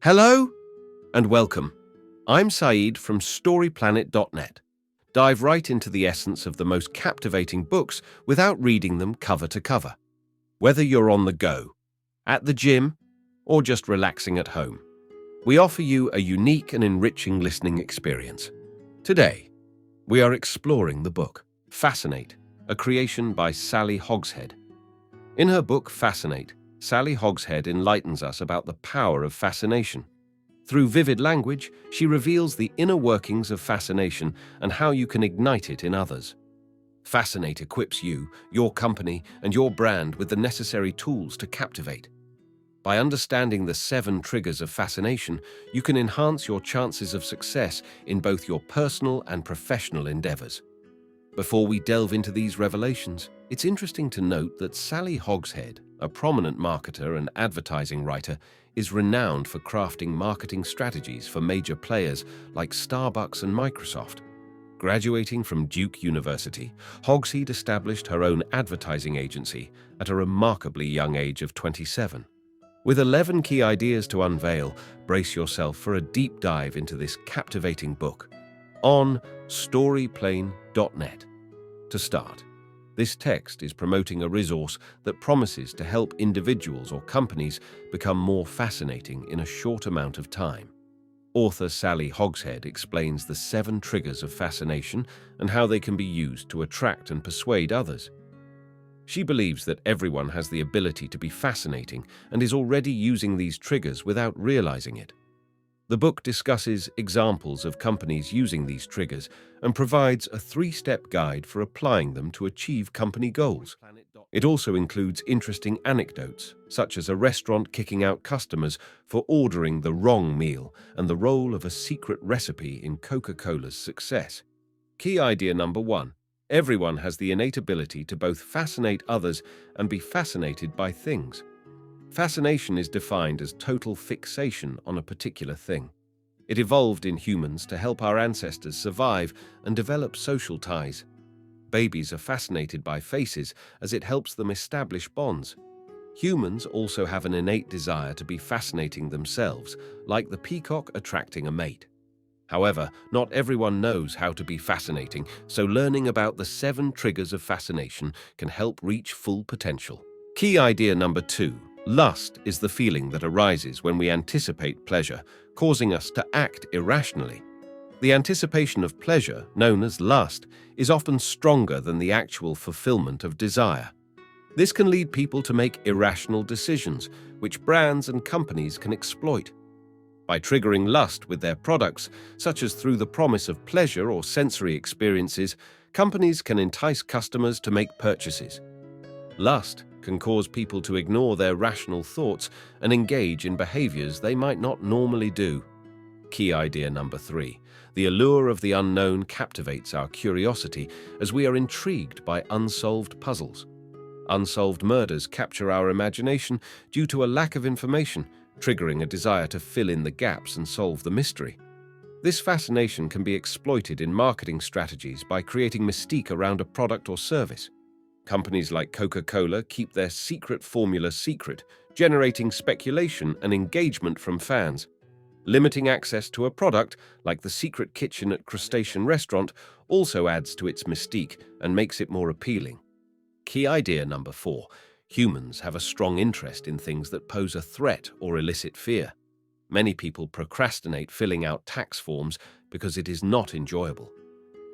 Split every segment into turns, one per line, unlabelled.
Hello and welcome. I'm Saeed from StoryPlanet.net. Dive right into the essence of the most captivating books without reading them cover to cover. Whether you're on the go, at the gym, or just relaxing at home, we offer you a unique and enriching listening experience. Today, we are exploring the book Fascinate, a creation by Sally Hogshead. In her book Fascinate, Sally Hogshead enlightens us about the power of fascination. Through vivid language, she reveals the inner workings of fascination and how you can ignite it in others. Fascinate equips you, your company, and your brand with the necessary tools to captivate. By understanding the 7 triggers of fascination, you can enhance your chances of success in both your personal and professional endeavors. Before we delve into these revelations, it's interesting to note that Sally Hogshead, a prominent marketer and advertising writer, is renowned for crafting marketing strategies for major players like Starbucks and Microsoft. Graduating from Duke University, Hogshead established her own advertising agency at a remarkably young age of 27. With 11 key ideas to unveil, brace yourself for a deep dive into this captivating book on StoryPlanet.net. To start, this text is promoting a resource that promises to help individuals or companies become more fascinating in a short amount of time. Author Sally Hogshead explains the 7 triggers of fascination and how they can be used to attract and persuade others. She believes that everyone has the ability to be fascinating and is already using these triggers without realizing it. The book discusses examples of companies using these triggers and provides a 3-step guide for applying them to achieve company goals. It also includes interesting anecdotes, such as a restaurant kicking out customers for ordering the wrong meal and the role of a secret recipe in Coca-Cola's success. Key idea number 1. Everyone has the innate ability to both fascinate others and be fascinated by things. Fascination is defined as total fixation on a particular thing. It evolved in humans to help our ancestors survive and develop social ties. Babies are fascinated by faces as it helps them establish bonds. Humans also have an innate desire to be fascinating themselves, like the peacock attracting a mate. However, not everyone knows how to be fascinating, so learning about the 7 triggers of fascination can help reach full potential. Key idea number 2. Lust is the feeling that arises when we anticipate pleasure, causing us to act irrationally. The anticipation of pleasure, known as lust, is often stronger than the actual fulfillment of desire. This can lead people to make irrational decisions, which brands and companies can exploit. By triggering lust with their products, such as through the promise of pleasure or sensory experiences, companies can entice customers to make purchases. Lust can cause people to ignore their rational thoughts and engage in behaviors they might not normally do. Key idea number 3. The allure of the unknown captivates our curiosity as we are intrigued by unsolved puzzles. Unsolved murders capture our imagination due to a lack of information, triggering a desire to fill in the gaps and solve the mystery. This fascination can be exploited in marketing strategies by creating mystique around a product or service. Companies like Coca-Cola keep their secret formula secret, generating speculation and engagement from fans. Limiting access to a product, like the secret kitchen at Crustacean Restaurant, also adds to its mystique and makes it more appealing. Key idea number 4. Humans have a strong interest in things that pose a threat or elicit fear. Many people procrastinate filling out tax forms because it is not enjoyable.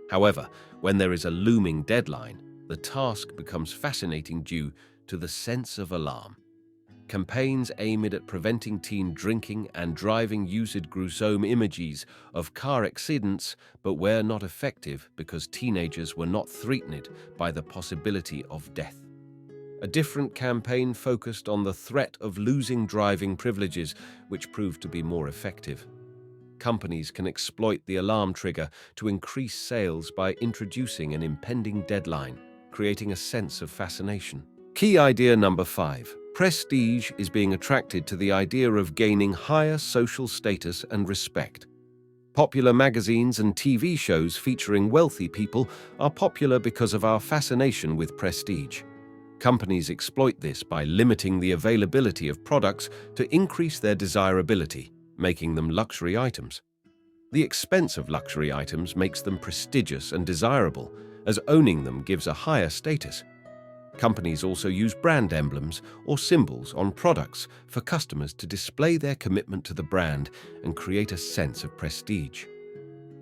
However, when there is a looming deadline, the task becomes fascinating due to the sense of alarm. Campaigns aimed at preventing teen drinking and driving used gruesome images of car accidents, but were not effective because teenagers were not threatened by the possibility of death. A different campaign focused on the threat of losing driving privileges, which proved to be more effective. Companies can exploit the alarm trigger to increase sales by introducing an impending deadline, creating a sense of fascination. Key idea number 5. Prestige is being attracted to the idea of gaining higher social status and respect. Popular magazines and TV shows featuring wealthy people are popular because of our fascination with prestige. Companies exploit this by limiting the availability of products to increase their desirability, making them luxury items. The expense of luxury items makes them prestigious and desirable, as owning them gives a higher status. Companies also use brand emblems or symbols on products for customers to display their commitment to the brand and create a sense of prestige.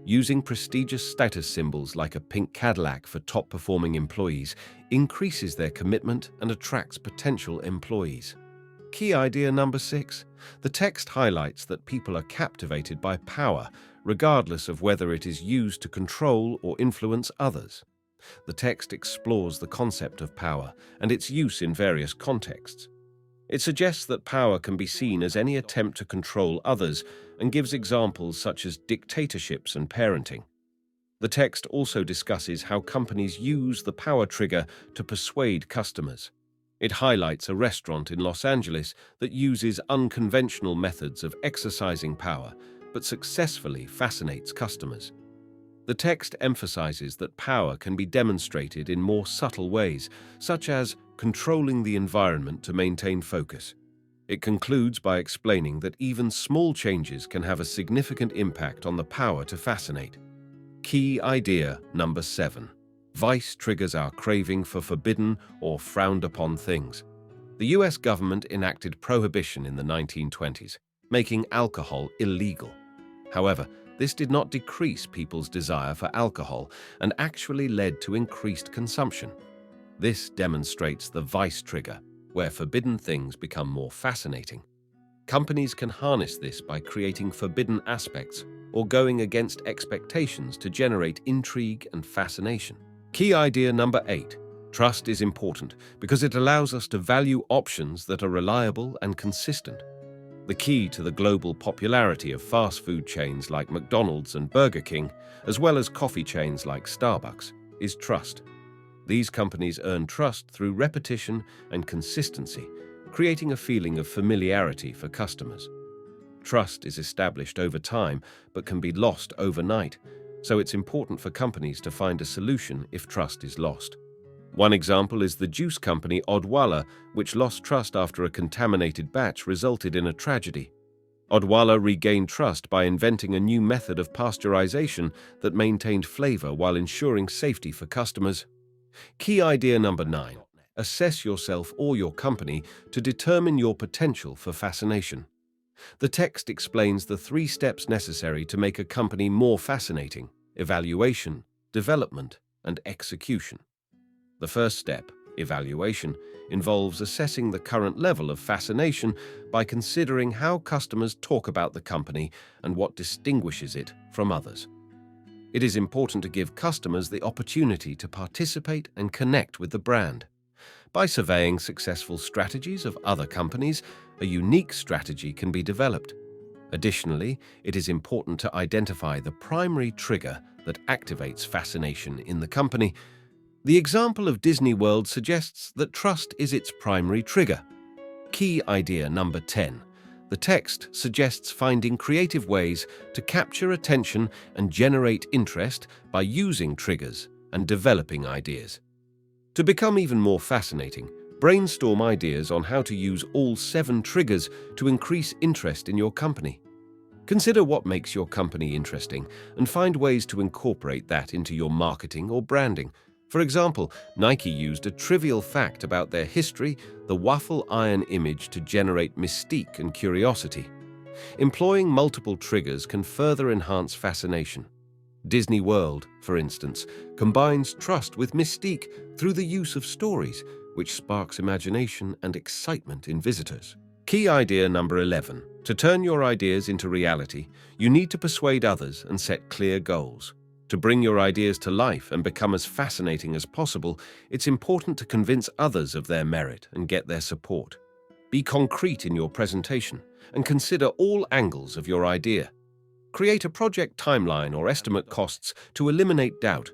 Using prestigious status symbols like a pink Cadillac for top-performing employees increases their commitment and attracts potential employees. Key idea number 6. The text highlights that people are captivated by power, regardless of whether it is used to control or influence others. The text explores the concept of power and its use in various contexts. It suggests that power can be seen as any attempt to control others and gives examples such as dictatorships and parenting. The text also discusses how companies use the power trigger to persuade customers. It highlights a restaurant in Los Angeles that uses unconventional methods of exercising power, but successfully fascinates customers. The text emphasizes that power can be demonstrated in more subtle ways, such as controlling the environment to maintain focus. It concludes by explaining that even small changes can have a significant impact on the power to fascinate. Key idea number 7. Vice triggers our craving for forbidden or frowned-upon things. The US government enacted prohibition in the 1920s, making alcohol illegal. However, this did not decrease people's desire for alcohol and actually led to increased consumption. This demonstrates the vice trigger, where forbidden things become more fascinating. Companies can harness this by creating forbidden aspects or going against expectations to generate intrigue and fascination. Key idea number 8. Trust is important because it allows us to value options that are reliable and consistent. The key to the global popularity of fast food chains like McDonald's and Burger King, as well as coffee chains like Starbucks, is trust. These companies earn trust through repetition and consistency, creating a feeling of familiarity for customers. Trust is established over time but can be lost overnight, so it's important for companies to find a solution if trust is lost. One example is the juice company Odwalla, which lost trust after a contaminated batch resulted in a tragedy. Odwalla regained trust by inventing a new method of pasteurization that maintained flavor while ensuring safety for customers. Key idea number 9. Assess yourself or your company to determine your potential for fascination. The text explains the 3 steps necessary to make a company more fascinating: evaluation, development, and execution. The first step, evaluation, involves assessing the current level of fascination by considering how customers talk about the company and what distinguishes it from others. It is important to give customers the opportunity to participate and connect with the brand. By surveying successful strategies of other companies, a unique strategy can be developed. Additionally, it is important to identify the primary trigger that activates fascination in the company. The example of Disney World suggests that trust is its primary trigger. Key idea number 10. The text suggests finding creative ways to capture attention and generate interest by using triggers and developing ideas. To become even more fascinating, brainstorm ideas on how to use all 7 triggers to increase interest in your company. Consider what makes your company interesting and find ways to incorporate that into your marketing or branding. For example, Nike used a trivial fact about their history, the waffle iron image, to generate mystique and curiosity. Employing multiple triggers can further enhance fascination. Disney World, for instance, combines trust with mystique through the use of stories, which sparks imagination and excitement in visitors. Key idea number 11. To turn your ideas into reality, you need to persuade others and set clear goals. To bring your ideas to life and become as fascinating as possible, it's important to convince others of their merit and get their support. Be concrete in your presentation and consider all angles of your idea. Create a project timeline or estimate costs to eliminate doubt.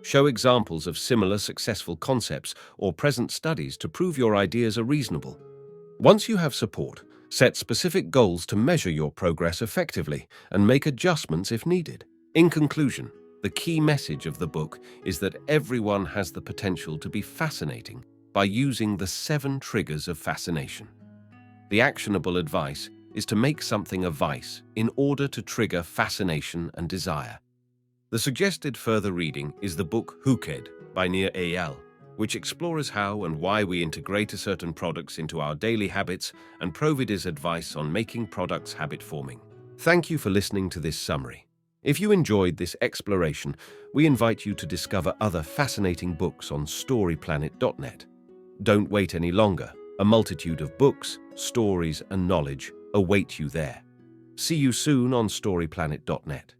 Show examples of similar successful concepts or present studies to prove your ideas are reasonable. Once you have support, set specific goals to measure your progress effectively and make adjustments if needed. In conclusion, the key message of the book is that everyone has the potential to be fascinating by using the 7 triggers of fascination. The actionable advice is to make something a vice in order to trigger fascination and desire. The suggested further reading is the book Hogshead by Nir Eyal, which explores how and why we integrate certain products into our daily habits and provides advice on making products habit-forming. Thank you for listening to this summary. If you enjoyed this exploration, we invite you to discover other fascinating books on storyplanet.net. Don't wait any longer. A multitude of books, stories, and knowledge await you there. See you soon on storyplanet.net.